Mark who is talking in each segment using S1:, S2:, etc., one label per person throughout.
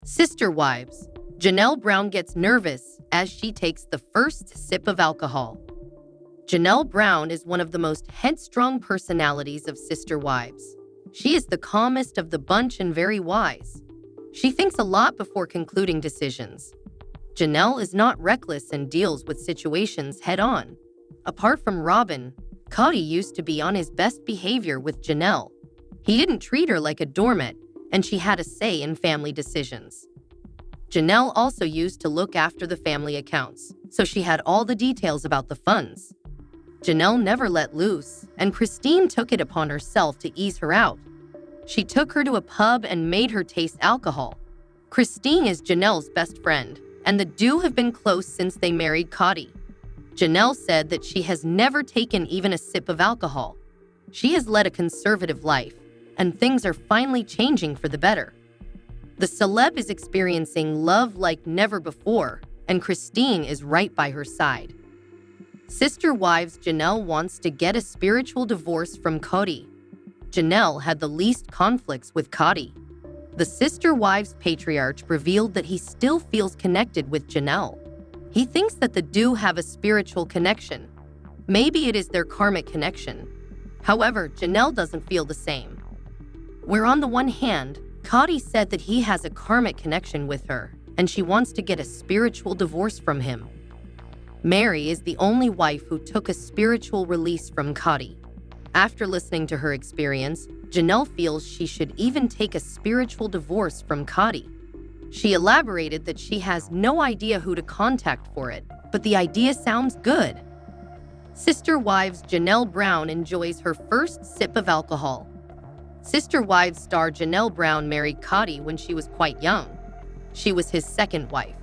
S1: Sister wives. Janelle Brown gets nervous as she takes the first sip of alcohol. Janelle Brown is one of the most headstrong personalities of Sister Wives. She is the calmest of the bunch and very wise. She thinks a lot before concluding decisions. Janelle is not reckless and deals with situations head-on. Apart from Robyn, Kody used to be on his best behavior with Janelle. He didn't treat her like a doormat, and she had a say in family decisions. Janelle also used to look after the family accounts, so she had all the details about the funds. Janelle never let loose, and Christine took it upon herself to ease her out. She took her to a pub and made her taste alcohol. Christine is Janelle's best friend, and the two have been close since they married Kody. Janelle said that she has never taken even a sip of alcohol. She has led a conservative life, and things are finally changing for the better. The celeb is experiencing love like never before, and Christine is right by her side. Sister wives Janelle wants to get a spiritual divorce from Kody. Janelle had the least conflicts with Kody. The sister wives patriarch revealed that he still feels connected with Janelle. He thinks that the two have a spiritual connection. Maybe it is their karmic connection. However, Janelle doesn't feel the same. Where on the one hand, Kody said that he has a karmic connection with her, and she wants to get a spiritual divorce from him. Mary is the only wife who took a spiritual release from Kody. After listening to her experience, Janelle feels she should even take a spiritual divorce from Kody. She elaborated that she has no idea who to contact for it, but the idea sounds good. Sister wives Janelle Brown enjoys her first sip of alcohol. Sister Wives star Janelle Brown married Kody when she was quite young. She was his second wife.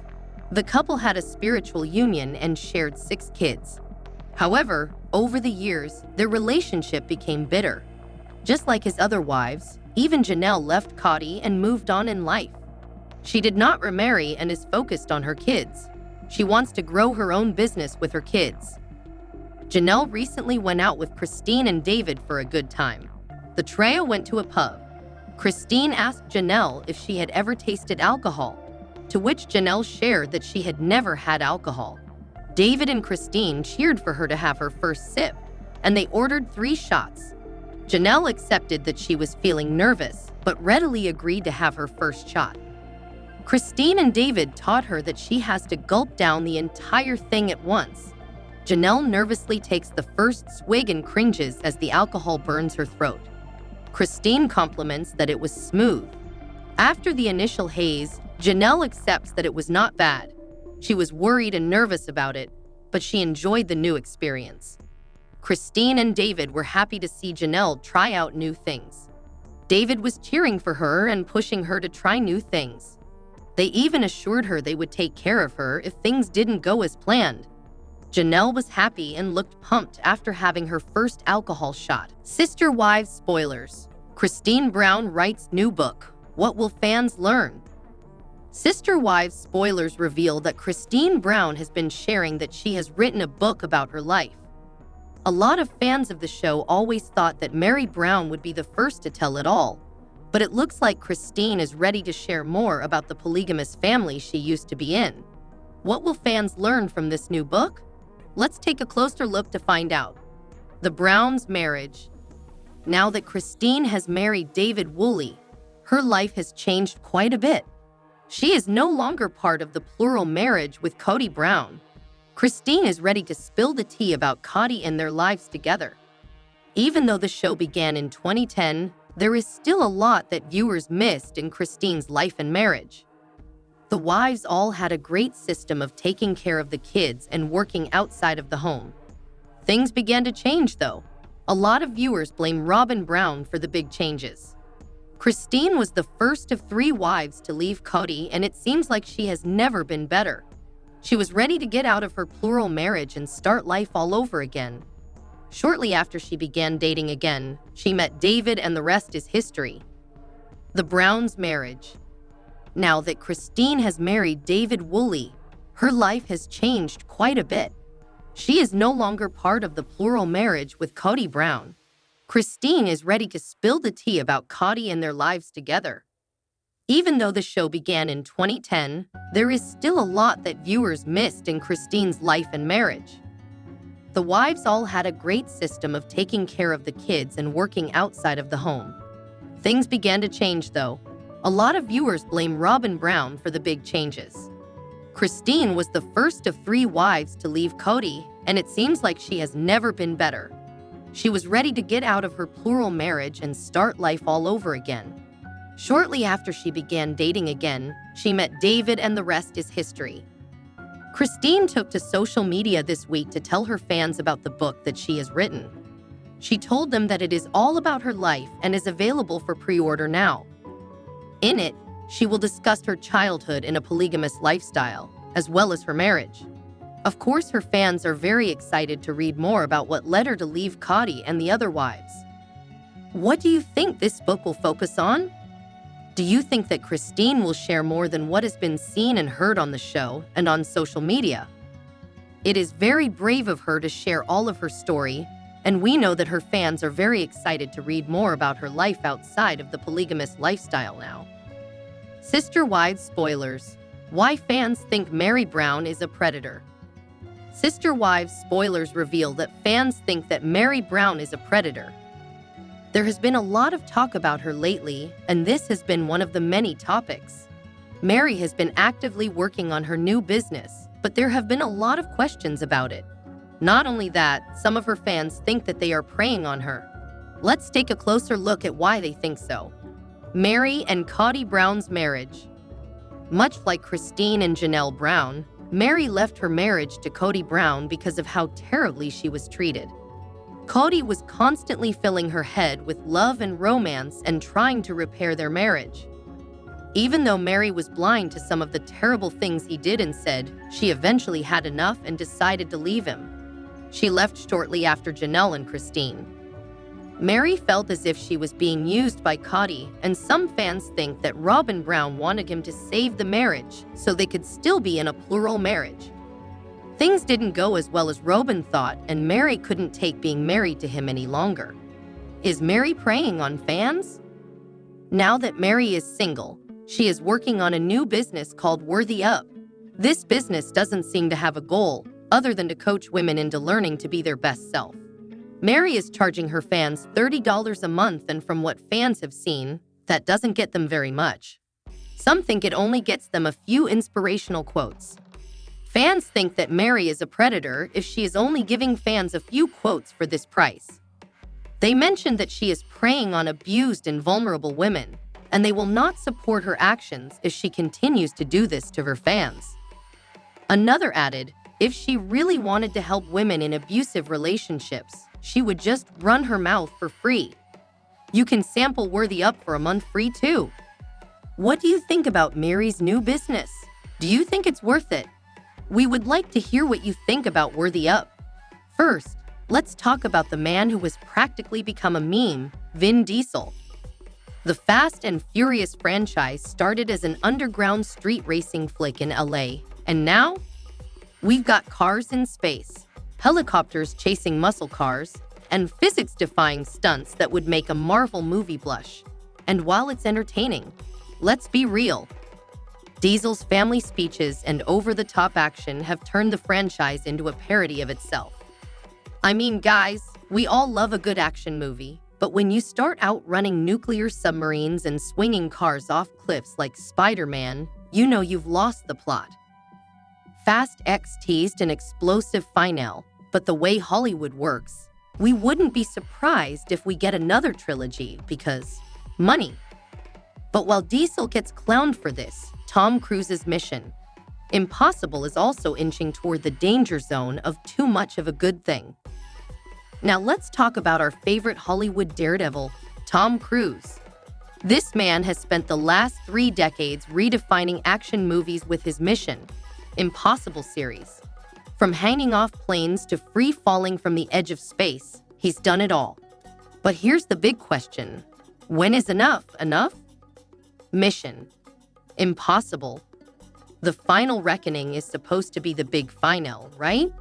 S1: The couple had a spiritual union and shared 6 kids. However, over the years, their relationship became bitter. Just like his other wives, even Janelle left Kody and moved on in life. She did not remarry and is focused on her kids. She wants to grow her own business with her kids. Janelle recently went out with Christine and David for a good time. The trio went to a pub. Christine asked Janelle if she had ever tasted alcohol, to which Janelle shared that she had never had alcohol. David and Christine cheered for her to have her first sip, and they ordered 3 shots. Janelle accepted that she was feeling nervous, but readily agreed to have her first shot. Christine and David taught her that she has to gulp down the entire thing at once. Janelle nervously takes the first swig and cringes as the alcohol burns her throat. Christine compliments that it was smooth. After the initial haze, Janelle accepts that it was not bad. She was worried and nervous about it, but she enjoyed the new experience. Christine and David were happy to see Janelle try out new things. David was cheering for her and pushing her to try new things. They even assured her they would take care of her if things didn't go as planned. Janelle was happy and looked pumped after having her first alcohol shot. Sister Wives spoilers. Christine Brown writes new book. What will fans learn? Sister Wives spoilers reveal that Christine Brown has been sharing that she has written a book about her life. A lot of fans of the show always thought that Mary Brown would be the first to tell it all, but it looks like Christine is ready to share more about the polygamous family she used to be in. What will fans learn from this new book? Let's take a closer look to find out. The Browns' marriage. Now that Christine has married David Woolley, her life has changed quite a bit. She is no longer part of the plural marriage with Kody Brown. Christine is ready to spill the tea about Kody and their lives together. Even though the show began in 2010, there is still a lot that viewers missed in Christine's life and marriage. The wives all had a great system of taking care of the kids and working outside of the home. Things began to change, though. A lot of viewers blame Robyn Brown for the big changes. Christine was the first of 3 wives to leave Kody, and it seems like she has never been better. She was ready to get out of her plural marriage and start life all over again. Shortly after she began dating again, she met David, and the rest is history. The Browns' marriage. Now that Christine has married David Woolley, her life has changed quite a bit. She is no longer part of the plural marriage with Kody Brown. Christine is ready to spill the tea about Kody and their lives together. Even though the show began in 2010, there is still a lot that viewers missed in Christine's life and marriage. The wives all had a great system of taking care of the kids and working outside of the home. Things began to change, though. A lot of viewers blame Robyn Brown for the big changes. Christine was the first of 3 wives to leave Kody, and it seems like she has never been better. She was ready to get out of her plural marriage and start life all over again. Shortly after she began dating again, she met David, and the rest is history. Christine took to social media this week to tell her fans about the book that she has written. She told them that it is all about her life and is available for pre-order now. In it, she will discuss her childhood in a polygamous lifestyle, as well as her marriage. Of course, her fans are very excited to read more about what led her to leave Kody and the other wives. What do you think this book will focus on? Do you think that Christine will share more than what has been seen and heard on the show and on social media? It is very brave of her to share all of her story, and we know that her fans are very excited to read more about her life outside of the polygamous lifestyle now. Sister Wives spoilers. Why fans think Meri Brown is a predator. Sister Wives spoilers reveal that fans think that Meri Brown is a predator. There has been a lot of talk about her lately, and this has been one of the many topics. Meri has been actively working on her new business, but there have been a lot of questions about it. Not only that, some of her fans think that they are preying on her. Let's take a closer look at why they think so. Meri and Kody Brown's marriage. Much like Christine and Janelle Brown, Meri left her marriage to Kody Brown because of how terribly she was treated. Kody was constantly filling her head with love and romance and trying to repair their marriage. Even though Meri was blind to some of the terrible things he did and said, she eventually had enough and decided to leave him. She left shortly after Janelle and Christine. Meri felt as if she was being used by Kody, and some fans think that Robyn Brown wanted him to save the marriage so they could still be in a plural marriage. Things didn't go as well as Robyn thought, and Meri couldn't take being married to him any longer. Is Meri preying on fans? Now that Meri is single, she is working on a new business called Worthy Up. This business doesn't seem to have a goal other than to coach women into learning to be their best self. Meri is charging her fans $30 a month, and from what fans have seen, that doesn't get them very much. Some think it only gets them a few inspirational quotes. Fans think that Meri is a predator if she is only giving fans a few quotes for this price. They mentioned that she is preying on abused and vulnerable women, and they will not support her actions if she continues to do this to her fans. Another added, if she really wanted to help women in abusive relationships, she would just run her mouth for free. You can sample Worthy Up for a month free too. What do you think about Meri's new business? Do you think it's worth it? We would like to hear what you think about Worthy Up. First, let's talk about the man who has practically become a meme, Vin Diesel. The Fast and Furious franchise started as an underground street racing flick in LA, and now we've got cars in space, helicopters chasing muscle cars, and physics-defying stunts that would make a Marvel movie blush. And while it's entertaining, let's be real. Diesel's family speeches and over-the-top action have turned the franchise into a parody of itself. I mean, guys, we all love a good action movie, but when you start outrunning nuclear submarines and swinging cars off cliffs like Spider-Man, you know you've lost the plot. Fast X teased an explosive finale, but the way Hollywood works, we wouldn't be surprised if we get another trilogy because money. But while Diesel gets clowned for this, Tom Cruise's Mission Impossible is also inching toward the danger zone of too much of a good thing. Now let's talk about our favorite Hollywood daredevil, Tom Cruise. This man has spent the last 3 decades redefining action movies with his Mission Impossible series. From hanging off planes to free falling from the edge of space, he's done it all. But here's the big question. When is enough enough? Mission Impossible. The final reckoning is supposed to be the big final, right?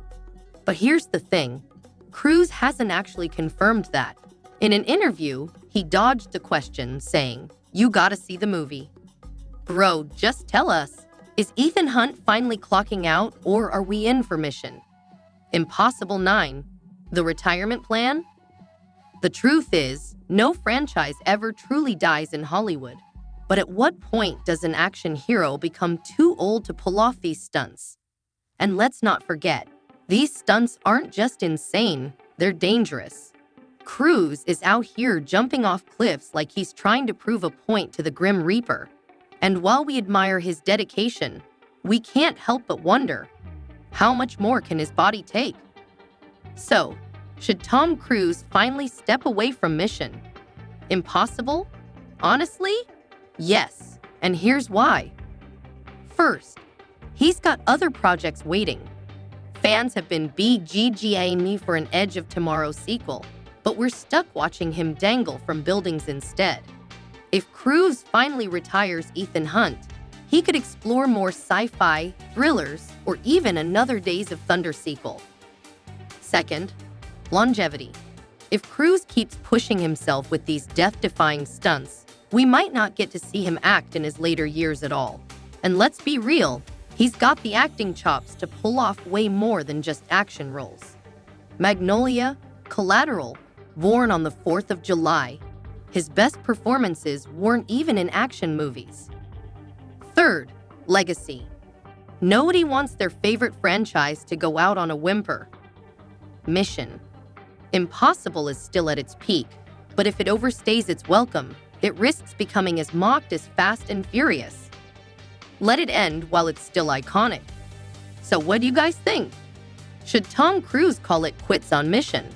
S1: But here's the thing. Cruise hasn't actually confirmed that. In an interview, he dodged the question, saying, "You gotta see the movie." Bro, just tell us. Is Ethan Hunt finally clocking out, or are we in for Mission Impossible 9, the retirement plan? The truth is, no franchise ever truly dies in Hollywood. But at what point does an action hero become too old to pull off these stunts? And let's not forget, these stunts aren't just insane, they're dangerous. Cruise is out here jumping off cliffs like he's trying to prove a point to the Grim Reaper. And while we admire his dedication, we can't help but wonder, how much more can his body take? So, should Tom Cruise finally step away from Mission Impossible? Honestly, yes, and here's why. First, he's got other projects waiting. Fans have been BGGAing me for an Edge of Tomorrow sequel, but we're stuck watching him dangle from buildings instead. If Cruise finally retires Ethan Hunt, he could explore more sci-fi, thrillers, or even another Days of Thunder sequel. Second, longevity. If Cruise keeps pushing himself with these death-defying stunts, we might not get to see him act in his later years at all. And let's be real, he's got the acting chops to pull off way more than just action roles. Magnolia, Collateral, Born on the 4th of July. His best performances weren't even in action movies. Third, legacy. Nobody wants their favorite franchise to go out on a whimper. Mission Impossible is still at its peak, but if it overstays its welcome, it risks becoming as mocked as Fast and Furious. Let it end while it's still iconic. So what do you guys think? Should Tom Cruise call it quits on Mission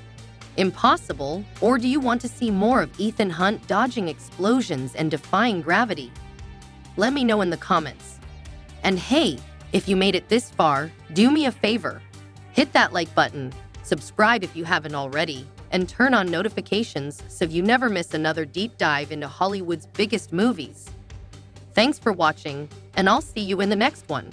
S1: Impossible, or do you want to see more of Ethan Hunt dodging explosions and defying gravity? Let me know in the comments. And hey, if you made it this far, do me a favor. Hit that like button, subscribe if you haven't already, and turn on notifications so you never miss another deep dive into Hollywood's biggest movies. Thanks for watching, and I'll see you in the next one.